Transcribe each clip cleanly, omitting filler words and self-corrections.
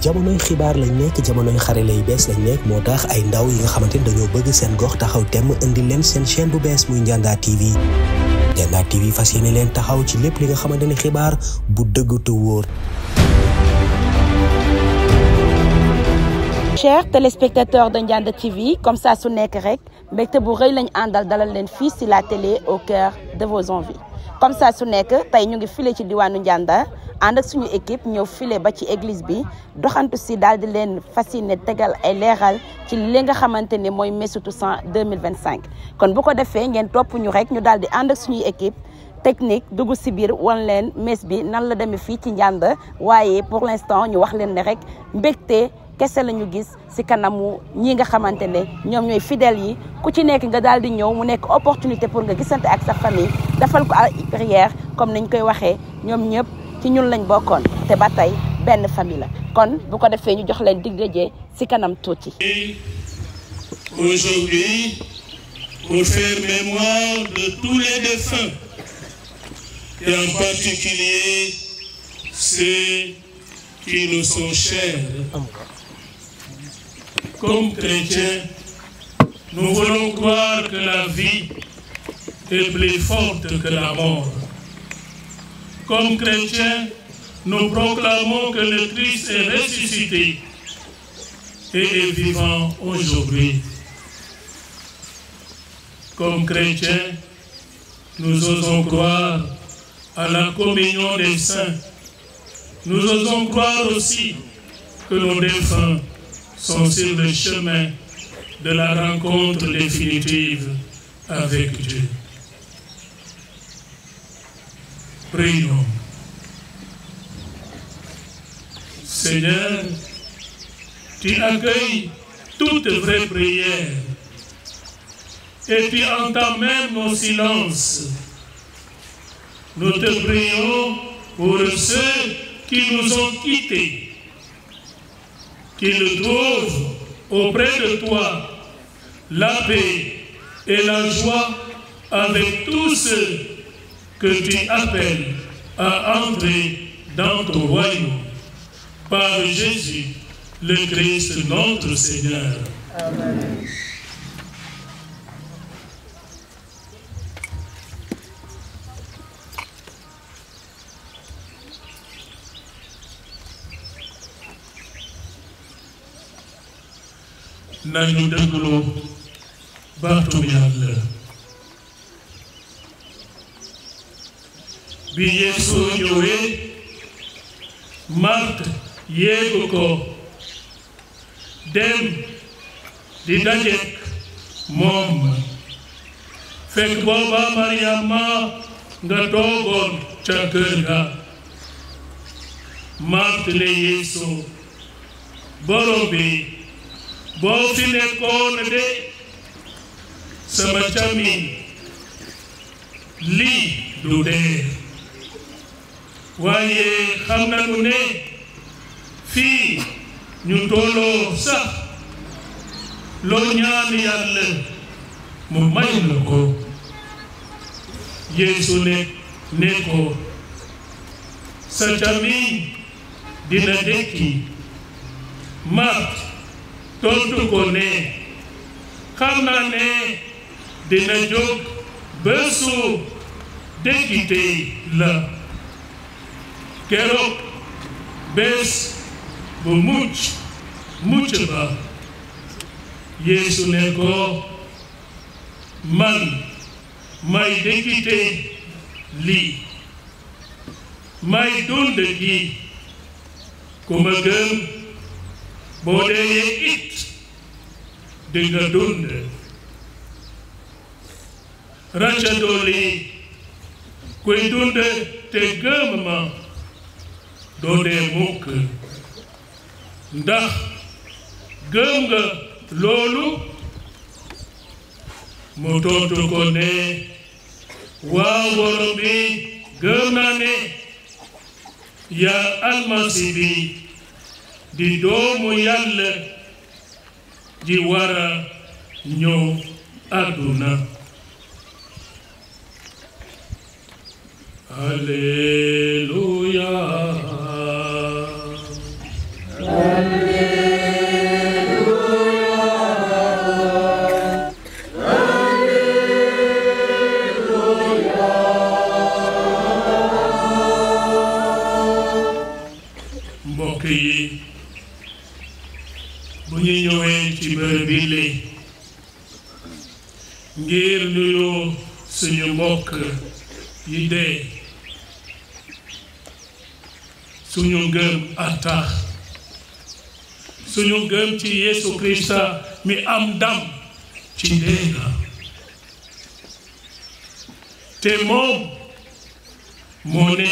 jamonoy xibaar lañ nekk jamonoy xare lay bees lañ nekk moo tax ay ndaw yi nga xamante ni dañoo bëgg seen gox taxaw temm indi leen seen chaîne bu bees muy Ndianda TV. Ndianda TV fas yéene leen taxaw ci lépp li nga xamante ni xibaar bu dëgg te wóor. Chers téléspectateurs de Ndianda TV, comme ça su nekk rek mbégte bu rëy lañ àndal dalal leen fii si la télé au cœur de vos envies. Comme ça su nekk tey ñu ngi file ci diwaanu Ndianda ànd ak suñu équipe ñëw file ba ci église bi doxantu si daal di leen fasciné tegal ay leeral ci li nga xamante ni mooy Messu Toussaint 2025. kon bu ko defee ngeen topp ñu rek ñu daal di ànd ak suñuy équipe technique dugg si biir wan leen mess bi nan la demee fii ci Ndianda waaye pour l'instant ñu wax leen ne rek mbégte kese la ñu gis si kanamu ñi nga xamante ne ñoom ñooy fidèles yi ku ci nekk nga daal di ñëw mu nekk opportunité pour nga gisante ak sa famille defal ko ay prière comme niñ koy waxee ñoom ñëpp ci ñun lañ bokkoon te ba tey benn famille la kon bu ko defee ñu jox leen dig daje si kanam tuuti. Aujourd'hui, pour faire mémoire de tous les défunts et en particulier ceux qui nous sont chers. Comme chrétiens, nous voulons croire que la vie est plus forte que la mort. Comme chrétiens, nous proclamons que le Christ est ressuscité et est vivant aujourd'hui. Comme chrétiens, nous osons croire à la communion des saints. Nous osons croire aussi que nos défunts sont sur le chemin de la rencontre définitive avec Dieu. Prions. Seigneur, tu accueilles toute vraie prière et tu entends même nos silences. Nous te prions pour ceux qui nous ont quittés, qu'ils trouvent auprès de toi la paix et la joie avec tous ceux que tu appelles à entrer dans ton royaume. Par Jésus, le Christ, notre Seigneur. Amen. nañu déglu baatu Yàlla bi Yeesu ñëwee Marte yéegu ko dem di dajeek moom fekk booba Mariama nga toogoon ca kër ga Marte ne Yeesu borom bi boo fi nekkoon de sama càmmiñ lii du dee waaye xam nañu ne fii ñu tolloo sax loo ñaan Yàlla mu may la ko Yeesu ne ko sa càmmiñ dina dekki Marte tontu ko ne xam naa ne dina jóg bésu dekkite la keroog bés bu mucc ba Yeesu ne ko man may dekkite lii may dund gi ku ma gëm boo dee it dinga dund raca dolli kuy dund te gëm ma doo dee mukk ndax gëm nga loolu mu tontu ko ne waaw borom bi gëm naa ne yaa almasi bi di doomu Yàlla ji wara ñëw àdduna Alléluia. suñu ngëm a tax suñu ngëm ci Yesu Krista mi am ndam ci dee ga te moom moo ne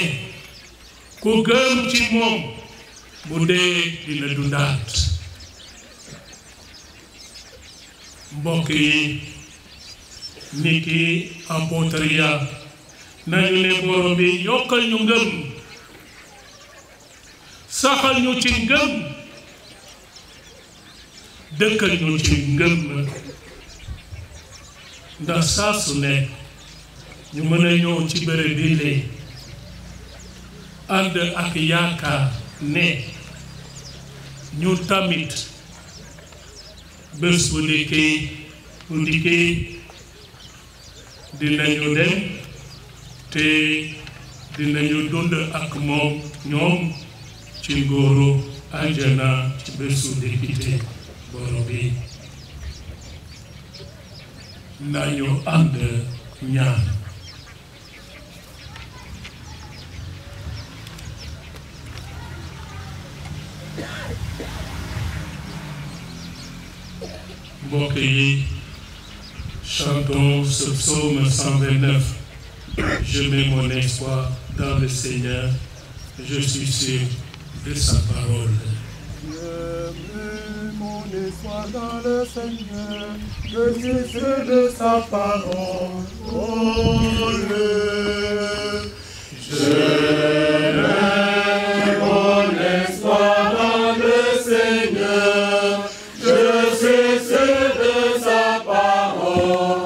ku gëm ci moom bu dee dina dundaat mbokk yi niki apôtre ya nañu ne borom bi yokkal ñu ngëm saxal ñu ci ngëm dëkkal ñu ci ngëm ndax saa su nekk ñu mën a ñëw ci bërëb bi lee ànd ak yaakaar ne ñu tamit bés bu ndikkee dinañu dem te dinañu dund ak moom ñoom ci ngóoru àjjana ci bésu ndikkite borom bi nañu ànd ñaan mbokk yi chantons ce psaume 129. Je mets mon espoir dans le Seigneur, je suis sûr de sa parole. Je mets mon espoir dans le Seigneur, je suis sûr de sa parole. Je mets mon espoir dans le Seigneur, je suis sûr de sa parole.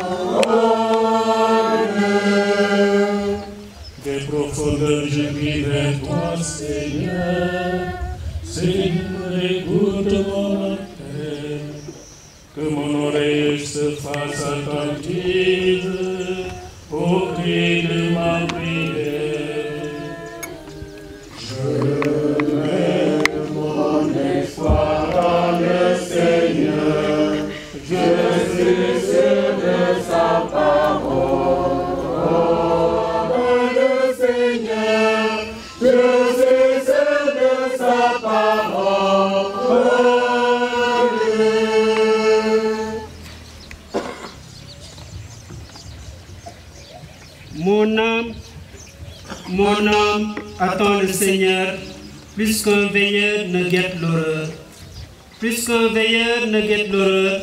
Des profondeurs je crie vers toi, Seigneur. Seigneur, écoute mon appel, que mon oreille se fasse attentive au cri de ma prière. Je mets mon espoir dans le Seigneur, je suis sûr de sa parole. Dans le Seigneur, je suis sûr de sa parole. Mon âme attend le Seigneur, plus qu'un veilleur ne guette l'horreur. Plus qu'un veilleur ne guette l'horreur,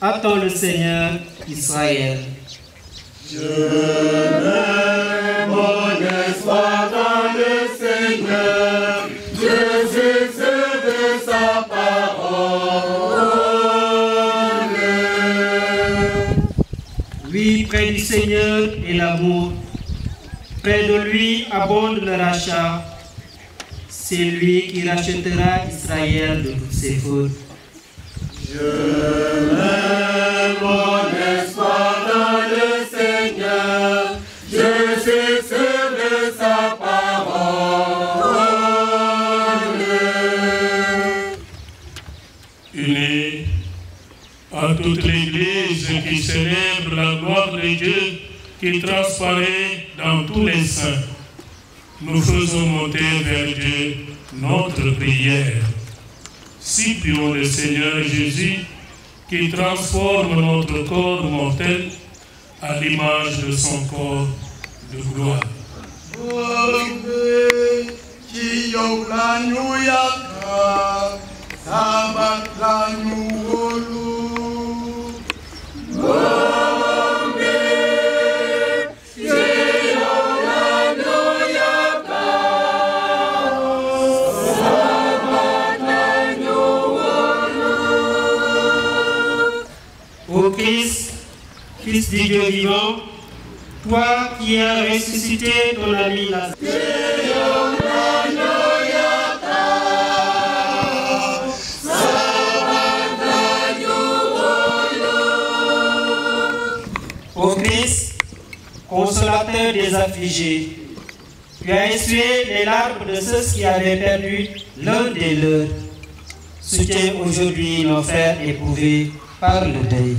attend le Seigneur, Israël. Je mets mon espoir dans le Seigneur, je suis sûr de sa parole. Oui, près du Seigneur est l'amour. Près de lui abonde le rachat. C'est lui qui rachètera Israël de toutes ses fautes. Je mets mon espoir dans le Seigneur, je suis sûr de sa parole. Unis à toute l'Église qui célèbre la gloire de Dieu qui transparaît dans tous les saints, nous faisons monter vers Dieu notre prière. Supplions le Seigneur Jésus qui transforme notre corps mortel à l'image de son corps de gloire. Ô Christ, Fils du Dieu vivant, toi qui as ressuscité ton ami Lazare, ô Christ, consolateur des affligés, tu as essuyé les larmes de ceux qui avaient perdu l'un des leurs. Soutiens aujourd'hui nos frères éprouvés par le deuil.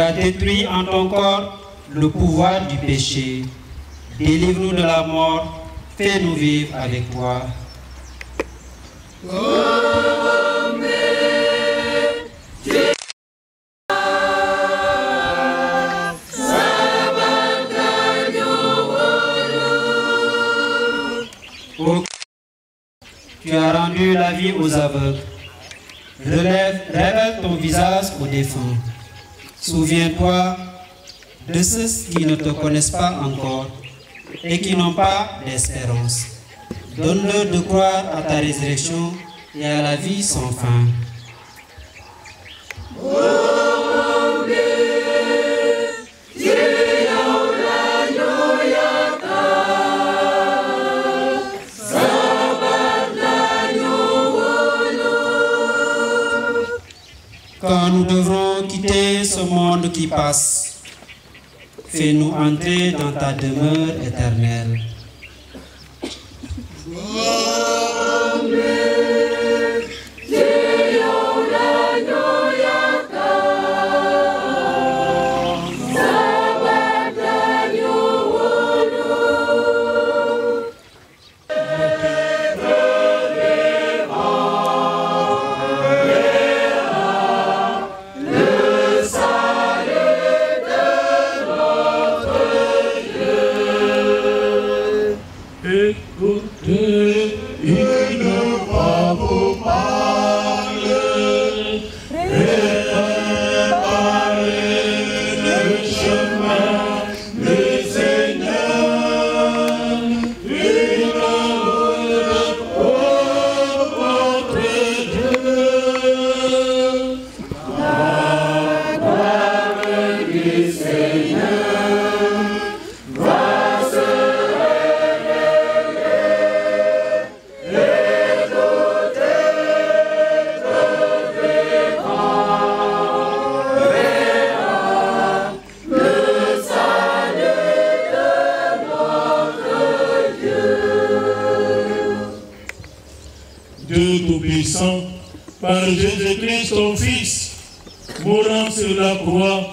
as détruit en ton corps le pouvoir du péché. Délivre-nous de la mort, fais-nous vivre avec toi. Tu as rendu la vie aux aveugles. Révèle ton visage aux défunts. Souviens-toi de ceux qui ne te connaissent pas encore et qui n'ont pas d'espérance. Donne-leur de croire à ta résurrection et à la vie sans fin. Quand nous devrons quitter ce monde qui passe, fais-nous entrer dans ta demeure éternelle. Dieu Tout-Puissant, par Jésus-Christ, ton Fils, mourant sur la croix,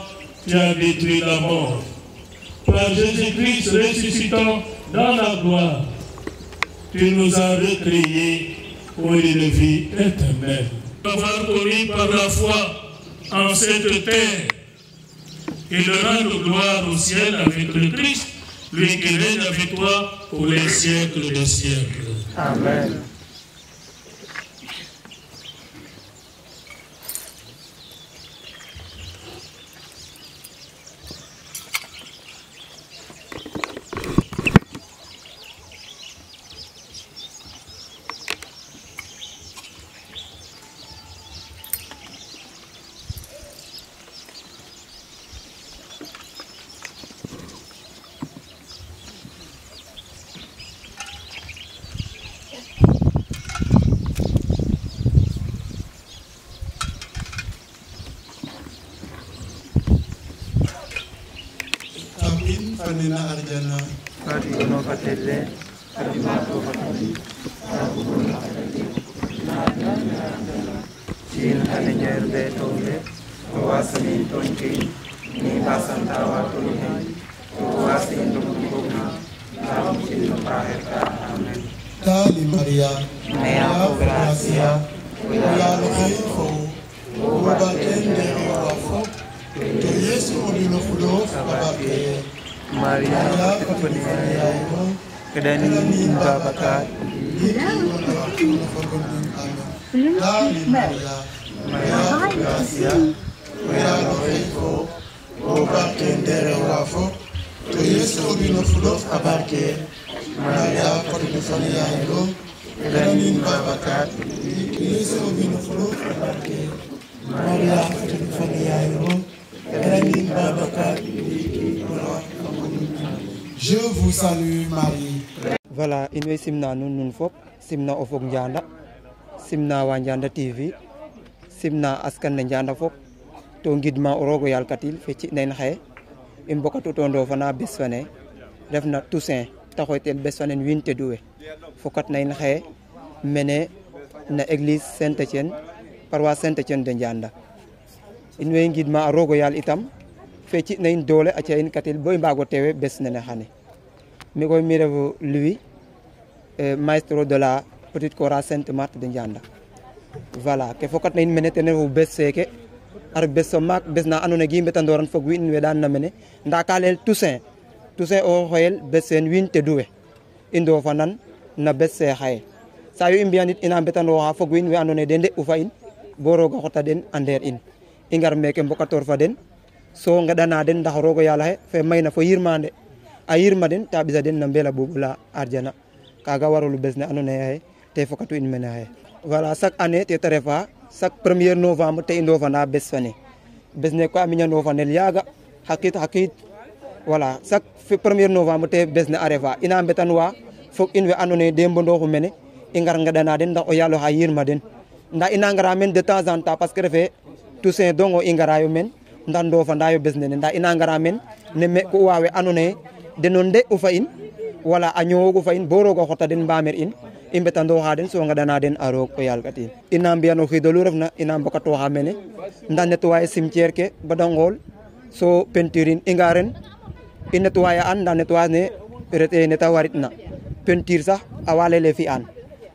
tu as détruit la mort. Par Jésus-Christ ressuscitant dans la gloire, tu nous as recréés pour une vie éternelle. Avoir connu par la foi en cette terre et le rendre gloire au ciel avec le Christ, lui qui règne avec toi pour les siècles des siècles. Amen. Fanina Arjana, Fatiguno Fatelle, Fatimato Fatali, Fatiguno Fatali, Sin Halinger Betole, Oasani Tonkin, Niba Santa Watuni, Oasin Lumukuna, Lamusin Paheta, Amen. Dali Maria, Mea Gracia, Cuidado Hijo, Ubatende Wafo, que Yesu Olino Fulo, Abate, Maria Fatiguno, Kedani Babakat, Dali Maria, Mea Gracia, Cuidado Hijo, Ubatende Wafo, que Yesu Olino Fulo, Abate, Maria Fatiguno, Kedani Babakat, Yesu Olino Fulo, Abate, Maria Fatiguno, Kedani Babakat. Je vous salue Marie. Voilà, inwe simna nun fop, simna ofok njanda, simna wa njanda TV, simna askan ne njanda fop, to ngidma orogo yal katil feci nen xaye, imbokatu tondo fana bes fane, refna Toussaint, taxoytel bes fane winte duwe, fokat nen xaye, mene na église Saint-Etienne, paroisse Saint-Etienne de njanda. Inwe ngidma orogo yal itam, fe ci nañ doole a in katil bo i mbago tewe bes nene xane mi koy mi refu Louis maestro de la petite chorale Sainte Marthe de Ndianda voilà ke fokat na in mene ten refu bes seke ar bes so maak bes na andoona yee gi mbetandoran fog wiin we daan na mene nda ka layel Toussaint o xoyel bes sen wiin teduwe i ndofanan na bes se xaye sa yu i mbi'an it ina mbetandooxa fog wiin we andoona yee den nde'u fa in bo roog a xota den a ndeer in i ngar meeke mbokatoor fa den so ngeɗana den ndax roog o yaal xe fe mayna fo yirmande a yirma den ta ɓisa den na mbela bubula arjana kaga warulu bes ne andoona yee te fokatu in mene xaye voilà chaque année te ta refa chaque 1er novembre te i ndofana bes fane bes ne ko a miña ndofanel yaaga xa qiid voilà chaque 1er novembre te bes ne a refa ina mbetanwa fog in we andoona yee de mbondoxu mene i ngar ngeɗana den ndax o yaal oxa yirma den nda ina ngara men de temps en temps parce que refe Toussaint dongo i ngarayo men ndax ndofanda yo bes nene nda ina ngara men ne me ku wawe andoona yee deno nde'u fa in wala a ñoowogu fa in bo roog a xota den mbamer in i mbetandooxa den so ngeɗana den a roog o yaal ka tin ina mbi'an o xiid olu refna ina mbokatooxa mene nda nettoyer cimetière ke bada ngool so peinture in i nga ren i nettoyer an nda nettoyage ne rete neta waritna peinture sax a wa lele fi'an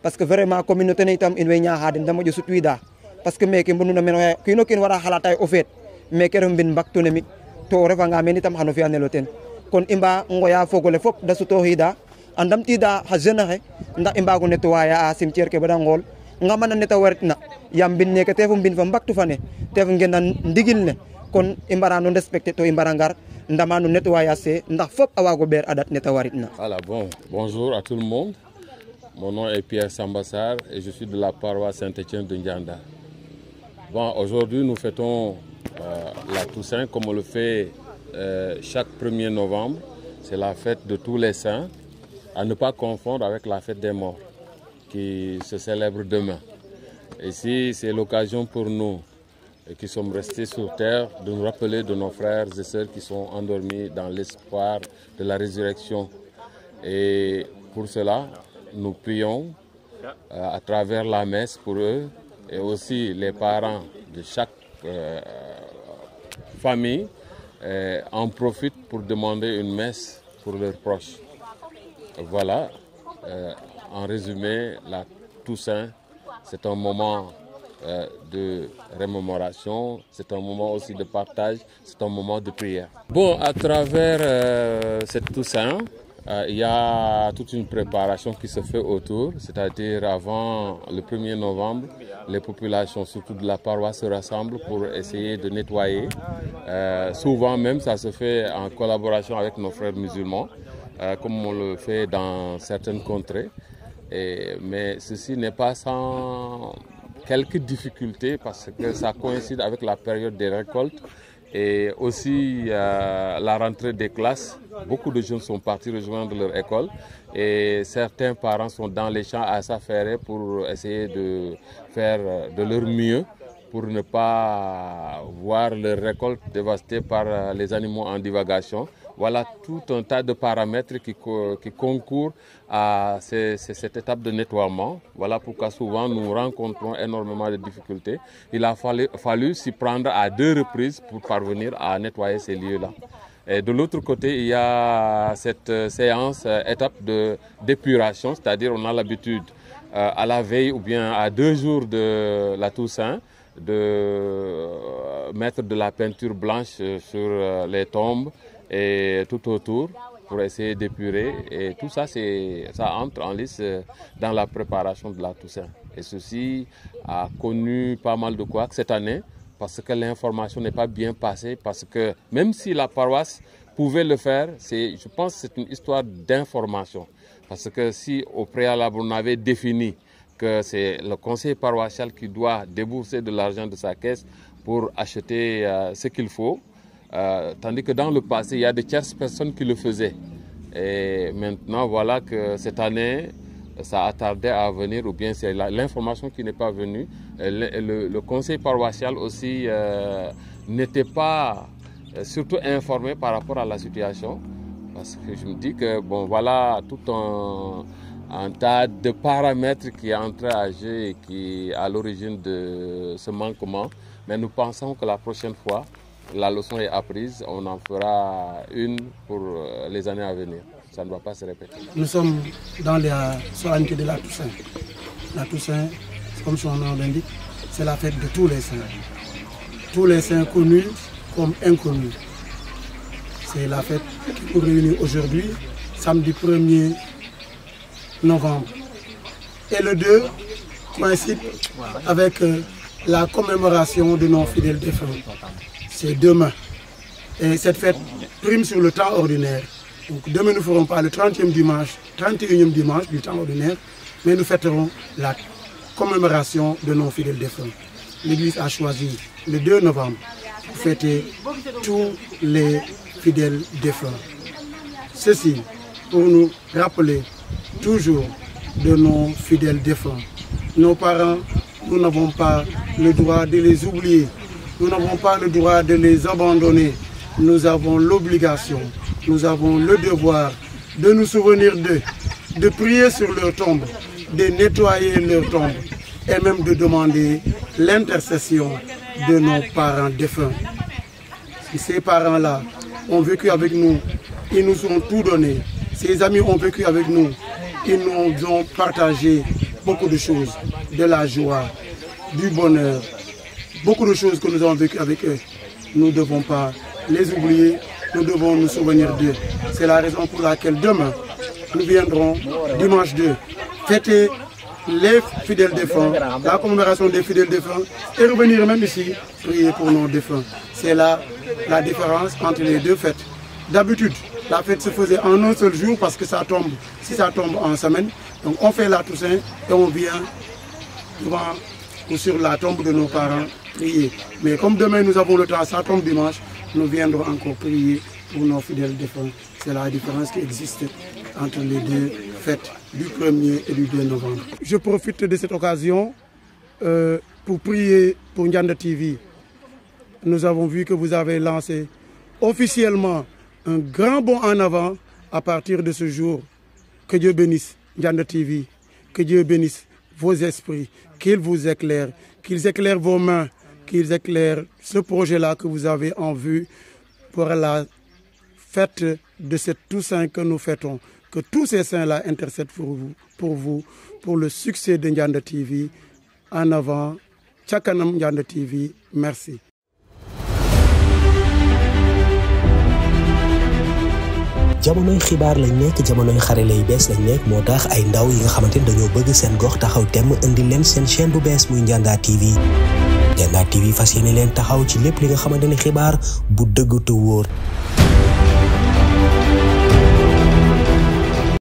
parce que vraiment communauté ne itam in way ñaaxa den da moƴo sutwiida parce que meke mbonuna mene xaye kiin o kiin wara xalata ye o feet meke ref mbin mbaktune mi to o refanga meen itam xano fi'anel o ten kon i mba ngoya fogole fop da sutooxiida a ndamtiida xa jeune axe ndax i mbago nettoyer a cimetière ke bada ngool ngamana neta waritna yaam mbin neke te ref mbin fa mbaktu fane te ref ngena ndigil ne kon i mbara no respecter to i mbara ngar ndama no nettoyage se ndax fop a waago ɓeer a dat neta waritna. Voilà, bon, bonjour à tout le monde. Mon nom est Pierre Sambassar et je suis de la paroisse Saint-Étienne de Ndianda. Bon, aujourd'hui nous fêtons la Toussaint comme on le fait chaque 1er novembre. C'est la fête de tous les saints, à ne pas confondre avec la fête des morts qui se célèbre demain. Ici, c'est l'occasion pour nous qui sommes restés sur terre de nous rappeler de nos frères et sœurs qui sont endormis dans l'espoir de la résurrection. Et pour cela, nous prions à travers la messe pour eux et aussi les parents de chaque famille en profitent pour demander une messe pour leurs proches. Voilà, en résumé, la Toussaint, c'est un moment de remémoration, c'est un moment aussi de partage, c'est un moment de prière. Bon, à travers cette Toussaint, il y a toute une préparation qui se fait autour, c'est-à-dire avant le 1er novembre, les populations, surtout de la paroisse, se rassemblent pour essayer de nettoyer. Souvent même, ça se fait en collaboration avec nos frères musulmans, comme on le fait dans certaines contrées. Mais ceci n'est pas sans quelques difficultés parce que ça coïncide avec la période des récoltes et aussi la rentrée des classes. Beaucoup de jeunes sont partis rejoindre leur école et certains parents sont dans les champs à s'affairer pour essayer de faire de leur mieux pour ne pas voir leur récolte dévastée par les animaux en divagation. Voilà tout un tas de paramètres qui concourent à cette étape de nettoiement. Voilà pourquoi souvent nous rencontrons énormément de difficultés. Il a fallu s'y prendre à 2 reprises pour parvenir à nettoyer ces lieux-là. Et de l'autre côté, il y a cette séance, étape d'épuration, c'est-à-dire on a l'habitude à la veille ou bien à 2 jours de la Toussaint de mettre de la peinture blanche sur les tombes et tout autour pour essayer d'épurer. Et tout ça, ça entre en lice dans la préparation de la Toussaint. Et ceci a connu pas mal de couacs cette année parce que l'information n'est pas bien passée, parce que même si la paroisse pouvait le faire, je pense que c'est une histoire d'information. Parce que si au préalable on avait défini que c'est le conseil paroissial qui doit débourser de l'argent de sa caisse pour acheter ce qu'il faut, tandis que dans le passé, il y a de tierces personnes qui le faisaient. Et maintenant, voilà que cette année, ça a tardé à venir, ou bien c'est l'information qui n'est pas venue. Le conseil paroissial aussi n'était pas surtout informé par rapport à la situation. Parce que je me dis que, bon, voilà tout un tas de paramètres qui est entré à jeu et qui est à l'origine de ce manquement. Mais nous pensons que la prochaine fois, la leçon est apprise, on en fera une pour les années à venir. Ça ne va pas se répéter. Nous sommes dans la solennité de la Toussaint. La Toussaint, comme son nom l'indique, c'est la fête de tous les saints. Tous les saints connus comme inconnus. C'est la fête qui nous réunit aujourd'hui, samedi 1er novembre. Et le 2 coïncide avec la commémoration de nos fidèles défunts. C'est demain. Et cette fête prime sur le temps ordinaire. Donc demain, nous ne ferons pas le 31e dimanche du temps ordinaire, mais nous fêterons la commémoration de nos fidèles défunts. L'Église a choisi le 2 novembre pour fêter tous les fidèles défunts. Ceci pour nous rappeler toujours de nos fidèles défunts. Nos parents, nous n'avons pas le droit de les oublier. Nous n'avons pas le droit de les abandonner. Nous avons l'obligation, nous avons le devoir de nous souvenir d'eux, de prier sur leur tombe, de nettoyer leur tombe et même de demander l'intercession de nos parents défunts. Si ces parents-là ont vécu avec nous, ils nous ont tout donné. Ces amis ont vécu avec nous, ils nous ont partagé beaucoup de choses, de la joie, du bonheur, beaucoup de choses que nous avons vécues avec eux. Nous ne devons pas les oublier, nous devons nous souvenir d'eux. C'est la raison pour laquelle demain, nous viendrons, dimanche 2, fêter les fidèles défunts, la commémoration des fidèles défunts, et revenir même ici, prier pour nos défunts. C'est là la différence entre les deux fêtes. D'habitude, la fête se faisait en un seul jour parce que ça tombe, si ça tombe en semaine, donc on fait la Toussaint et on vient devant ou sur la tombe de nos parents prier. Mais comme demain nous avons le temps, ça tombe dimanche, nous viendrons encore prier pour nos fidèles défunts. C'est la différence qui existe entre les deux fêtes du 1er et du 2 novembre. Je profite de cette occasion pour prier pour Ndianda TV. Nous avons vu que vous avez lancé officiellement un grand bond en avant à partir de ce jour. Que Dieu bénisse Ndianda TV, que Dieu bénisse vos esprits, qu'il vous éclaire, qu'ils éclairent vos mains, qu'ils éclairent ce projet-là que vous avez en vue pour la fête de cette Toussaint que nous fêtons. Que tous ces saints-là intercèdent pour vous, pour le succès de Ndianda TV. En avant, Tchakanam Ndianda TV, merci. jamonoy xibaar lañ nekk jamonoy xarale yu bees lañ nekk moo tax ay ndaw yi nga xamante ni dañoo bëgg seen gox taxaw temm indi leen seen chaîne bu bees muy Ndianda TV. Ndianda TV fas yéene leen taxaw ci lépp li nga xamante ni xibaar bu dëgg te wóor.